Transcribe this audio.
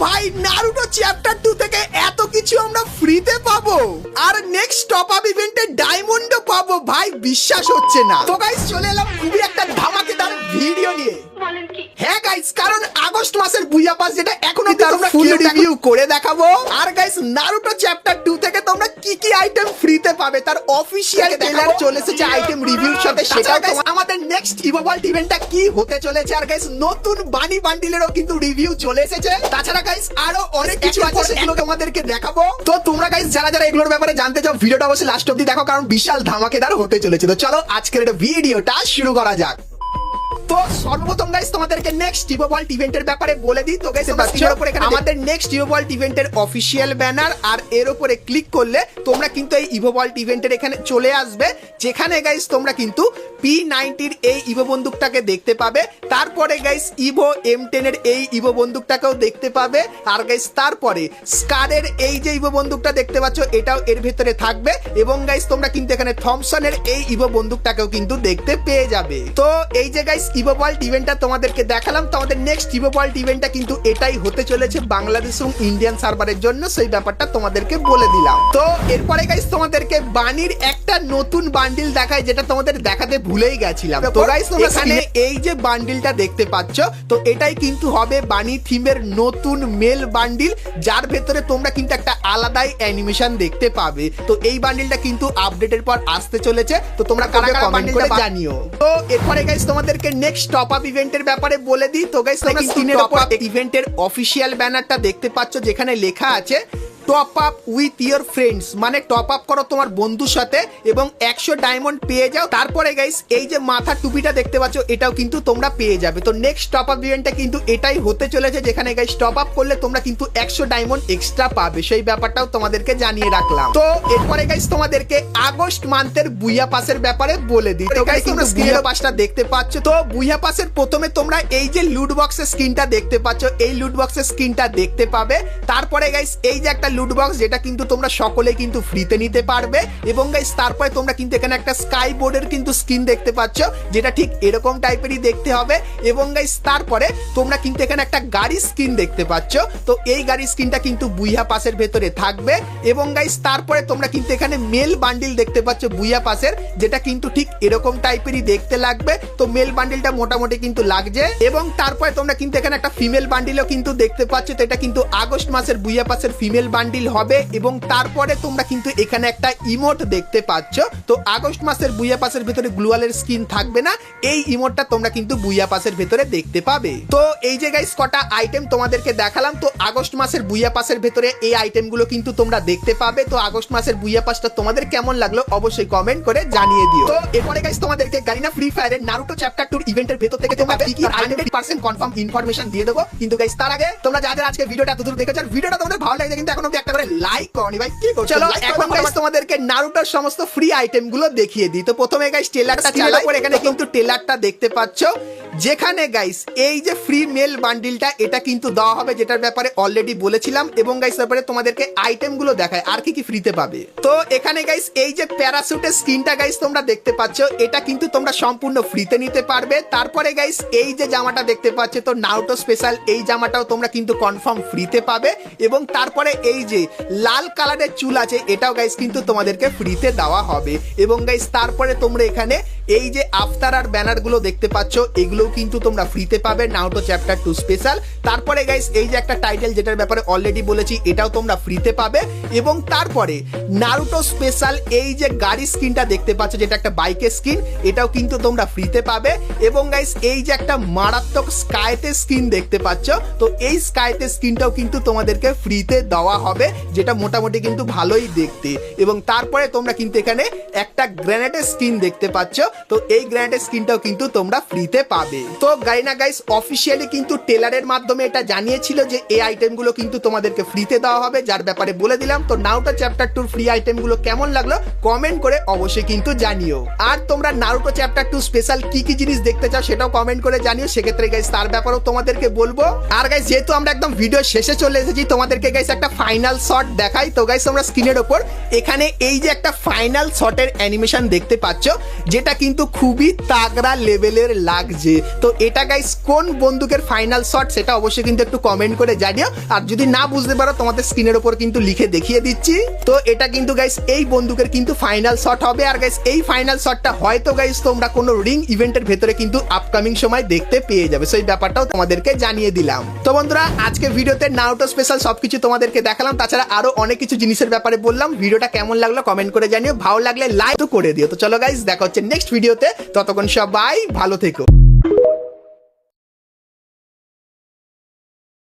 ভাই Naruto chapter 2 থেকে এত কিছু আমরা ফ্রিতে পাবো আর নেক্সট টপ আপ ইভেন্টে ডায়মন্ডও পাবো ভাই, বিশ্বাস হচ্ছে না। তো গাইস চলে এলাম খুবই একটা ধামাকেদার ভিডিও নিয়ে। হ্যাঁ গাইস, কারণ আগস্ট মাসের বুইয়া পাস যেটা এখনো আমরা ফুল রিভিউ করে দেখাবো। আর গাইস নারুটো চ্যাপ্টার 2 থেকে তোমরা কি কি আইটেম ফ্রিতে পাবে তার অফিশিয়াল ট্রেলার চলে এসেছে আইটেম রিভিউর সাথে। সেটাও গাইস আমাদের নেক্সট ইভোভাল্ট ইভেন্টটা কি হতে চলেছে। আর গাইস নতুন বানি বান্ডিলেরও কিন্তু রিভিউ চলে এসেছে। তাছাড়া গাইস আরো অনেক কিছু আছে সেগুলো তোমাদেরকে দেখাবো। তো তোমরা গাইস যারা যারা এগুলোর ব্যাপারে জানতে চাও ভিডিওটা অবশ্যই লাস্ট অবধি দেখো, কারণ বিশাল ধামাকেদার হতে চলেছে। তো চলো আজকের এটা ভিডিওটা শুরু করা যাক। তো সর্বপ্রথম গাইস তোমাদেরকে নেক্সট ইভোভাল্ট ইভেন্টের ব্যাপারে বলে দিই। তো গাইস স্ক্রিনের উপরে এখানে আমাদের নেক্সট ইভোভাল্ট ইভেন্টের অফিশিয়াল ব্যানার, আর এর উপরে ক্লিক করলে তোমরা কিন্তু এই ইভোভাল্ট ইভেন্টের এখানে চলে আসবে, যেখানে গাইস তোমরা কিন্তু P90 এর এই ইভো বন্দুকটাকে দেখতে পাবে। তারপরে গাইস ইভো M10 এর এই ইভো বন্দুকটাকেও দেখতে পাবে। আর গাইস তারপরে স্কারের এই যে ইভো বন্দুকটা দেখতে পাচ্ছ এটাও এর ভিতরে থাকবে। এবং গাইস তোমরা কিন্তু এখানে থমসনের এই ইভো বন্দুকটাকেও কিন্তু দেখতে পেয়ে যাবে। তো এই যে গাইস ইভোভাল্ট ইভেন্টটা তোমাদেরকে দেখালাম, তো আমাদের নেক্সট ইভোভাল্ট ইভেন্টটা কিন্তু এটাই হতে চলেছে বাংলাদেশ এবং ইন্ডিয়ান সার্ভারের জন্য, সেই ব্যাপারটা তোমাদেরকে বলে দিলাম। তো এরপরে গাইস তোমাদেরকে বানির একটা নতুন বান্ডিল দেখায়, যেটা তোমাদের দেখাতে ভুলেই গেছিলাম। তো গাইস তোমরা এখানে এই যে বান্ডিলটা দেখতে পাচ্ছ, তো এটাই কিন্তু হবে বানি থিমের নতুন মেল বান্ডিল, যার ভেতরে তোমরা কিন্তু একটা আলাদাই অ্যানিমেশন দেখতে পাবে। তো এই বান্ডিলটা কিন্তু আপডেটের পর আসতে চলেছে, তো তোমরা কারা কারা কমেন্ট করে জানিও। তো এরপরে গাইস তোমাদেরকে নেক্সট টপ আপ ইভেন্টের ব্যাপারে বলে দিই। তো গাইস তোমরা স্ক্রিনের উপর ইভেন্টের অফিশিয়াল ব্যানারটা দেখতে পাচ্ছ, যেখানে লেখা আছে top up with your friends, মানে টপ আপ করো তোমার বন্ধুর সাথে এবং 100 ডায়মন্ড পেয়ে যাও। তারপরে গাইস এই যে মাথা টুপিটা দেখতে পাচ্ছ এটাও কিন্তু তোমরা পেয়ে যাবে। তো নেক্সট টপ আপ ইভেন্টটা কিন্তু এটাই হতে চলেছে, যেখানে গাইস টপ আপ করলে তোমরা কিন্তু 100 ডায়মন্ড এক্সট্রা পাবে, সেই ব্যাপারটাও তোমাদেরকে জানিয়ে রাখলাম। তো এরপরে গাইস তোমাদেরকে আগস্ট মান্থের বুইয়া পাসের ব্যাপারে বলে দিই। তো গাইস তোমরা বুইয়া পাসটা দেখতে পাচ্ছ। তো বুইয়া পাসের প্রথমে তোমরা এই যে লুট বক্সের স্ক্রিনটা দেখতে পাচ্ছ, এই লুট বক্সের স্ক্রিনটা দেখতে পাবে। তারপরে গাইস এই যে একটা লুট বক্স, যেটা কিন্তু তোমরা সকলে কিন্তু ফ্রিতে নিতে পারবে। এবং গাইস তারপরে তোমরা কিন্তু এখানে একটা স্কাই বোর্ডের কিন্তু স্কিন দেখতে পাচ্ছ, যেটা ঠিক এরকম টাইপেরই দেখতে হবে। এবং গাইস তারপরে তোমরা কিন্তু এখানে একটা গাড়ি স্কিন দেখতে পাচ্ছ, তো এই গাড়ি স্কিনটা কিন্তু বুইয়া পাসের ভেতরে থাকবে। এবং গাইস তারপরে তোমরা কিন্তু এখানে মেল বান্ডিল দেখতে পাচ্ছ বুইয়া পাসের, যেটা কিন্তু ঠিক এরকম টাইপেরই দেখতে লাগবে। তো মেল বান্ডিলটা মোটামুটি কিন্তু লাগছে। এবং তারপরে তোমরা কিন্তু এখানে একটা ফিমেল বান্ডিলও কিন্তু দেখতে পাচ্ছ, তো এটা কিন্তু আগস্ট মাসের বুইয়া পাসের ফিমেল বান্ডিল হবে। এবং তারপরে তোমরা কিন্তু এখানে একটা ইমোট দেখতে পাচ্ছ। তো আগস্ট মাসের বুইয়া পাসের ভিতরে গ্লুয়ালের স্কিন থাকবে না, এই ইমোটটা তোমরা কিন্তু বুইয়া পাসের ভিতরে দেখতে পাবে। তো এই যে গাইস কটা আইটেম তোমাদেরকে দেখালাম, তো আগস্ট মাসের বুইয়া পাসের ভিতরে এই আইটেমগুলো কিন্তু তোমরা দেখতে পাবে। তো আগস্ট মাসের বুইয়া পাসটা তোমাদের কেমন লাগলো অবশ্যই কমেন্ট করে জানিয়ে দিও। তো এরপরে গাইস তোমাদেরকে গারিনা ফ্রি ফায়ারের নারুটো চ্যাপ্টার 2 ইভেন্টের ভেতর থেকে তোমরা কি 100% কনফার্ম ইনফরমেশন দিয়ে দেবো। কিন্তু গাইস তার আগে তোমরা যাদের আজকে ভিডিওটা এতদূর দেখেছো, ভিডিওটা তোমাদের ভালো লাগছে কিন্তু এখন অবধি একটা করে লাইক করনি ভাই, কি করছো? চলো এখন গাইস তোমাদেরকে নারুটোর সমস্ত ফ্রি আইটেম গুলো দেখিয়ে দিই। তো প্রথমে গাইস ট্রেলারটা চালাও, পরে এখানে কিন্তু ট্রেলারটা দেখতে পাচ্ছ, যেখানে গাইস এই যে ফ্রি মেল বান্ডিলটা এটা কিন্তু দেওয়া হবে, যেটার ব্যাপারে অলরেডি বলেছিলাম। এবং গাইস তারপরে তোমাদেরকে আইটেম গুলো দেখায় আর কি কি ফ্রিতে পাবে। তো এখানে গাইস এই যে প্যারাশুটের স্কিনটা গাইস তোমরা দেখতে পাচ্ছ, এটা কিন্তু তোমরা সম্পূর্ণ ফ্রিতে নিতে পারবে। তারপরে গাইস এই যে জামাটা দেখতে পাচ্ছ, তো নারুটো স্পেশাল এই জামাটাও তোমরা কিন্তু কনফার্ম ফ্রিতে পাবে। এবং তারপরে এই যে লাল কালারের চুল আছে, এটাও গাইস কিন্তু তোমাদেরকে ফ্রিতে দেওয়া হবে। এবং গাইস তারপরে তোমরা এখানে এই যে আফতার আর ব্যানার গুলো দেখতে পাচ্ছ, এগুলোও কিন্তু তোমরা ফ্রিতে পাবে নারুটো চ্যাপ্টার 2 স্পেশাল। তারপরে গাইস এই যে একটা টাইটেল, যেটার ব্যাপারে অলরেডি বলেছি, এটাও তোমরা ফ্রিতে পাবে। এবং তারপরে নারুটো স্পেশাল এই যে গাড়ি স্কিনটা দেখতে পাচ্ছ, যেটা একটা বাইকের স্কিন, এটাও কিন্তু তোমরা ফ্রিতে পাবে। এবং গাইস এই যে একটা মারাত্মক স্কাইতে স্কিন দেখতে পাচ্ছ, তো এই স্কাইতে স্কিনটাও কিন্তু তোমাদেরকে ফ্রিতে দেওয়া হবে, যেটা মোটামুটি কিন্তু ভালোই দেখতে। এবং তারপরে তোমরা কিন্তু এখানে একটা গ্রেনেডের স্কিন দেখতে পাচ্ছ, তো এই গ্রেনেডের স্কিনটাও কিন্তু তোমরা ফ্রিতে পাবে। তো গাইনা গাইস অফিশিয়ালি কিন্তু টেলারের মাধ্যমে এটা জানিয়েছিল যে এই আইটেমগুলো কিন্তু তোমাদেরকে ফ্রিতে দেওয়া হবে, যার ব্যাপারে বলে দিলাম। তো নারুটো চ্যাপ্টার 2 ফ্রি আইটেমগুলো কেমন লাগলো কমেন্ট করে অবশ্যই কিন্তু জানিও। আর তোমরা নারুটো চ্যাপ্টার 2 স্পেশাল কি কি জিনিস দেখতে চাও সেটাও কমেন্ট করে জানিও, সেক্ষেত্রে গাইস তার ব্যাপারেও তোমাদেরকে বলবো। আর গাইস যেহেতু আমরা একদম ভিডিও শেষে চলে এসেছি, তোমাদেরকে গাইস একটা ফাইনাল শট দেখাই। তো গাইস তোমরা স্ক্রিনের ওপর এখানে এই যে একটা ফাইনাল শটের অ্যানিমেশন দেখতে পাচ্ছ, যেটা কিন্তু খুবই তাগড়া লেভেলের লাগছে। তো এটা গাইস কোন বন্দুকের ফাইনাল শট সেটা অবশ্যই কিন্তু একটু কমেন্ট করে জানিও। আর যদি না বুঝতে পারো তোমাদের স্ক্রিনের উপর কিন্তু লিখে দেখিয়ে দিচ্ছি। তো এটা কিন্তু গাইস এই বন্দুকের কিন্তু ফাইনাল শট হবে। আর গাইস এই ফাইনাল শটটা হয়তো গাইস তোমরা কোনো রিং ইভেন্টের ভেতরে কিন্তু আপকামিং সময় দেখতে পেয়ে যাবে। সেই ব্যাপারটাও তোমাদেরকে জানিয়ে দিলাম। তো বন্ধুরা আজকে ভিডিওতে নারুটো স্পেশাল সবকিছু তোমাদেরকে দেখালাম, তাছাড়া আরো অনেক কিছু জিনিসের ব্যাপারে বললাম। ভিডিওটা কেমন লাগলো কমেন্ট করে জানিও, ভালো লাগলে লাইক তো করে দিও। তো চলো গাইস দেখা হচ্ছে নেক্সট ভিডিওতে, ততক্ষণ সবাই ভালো থেকো।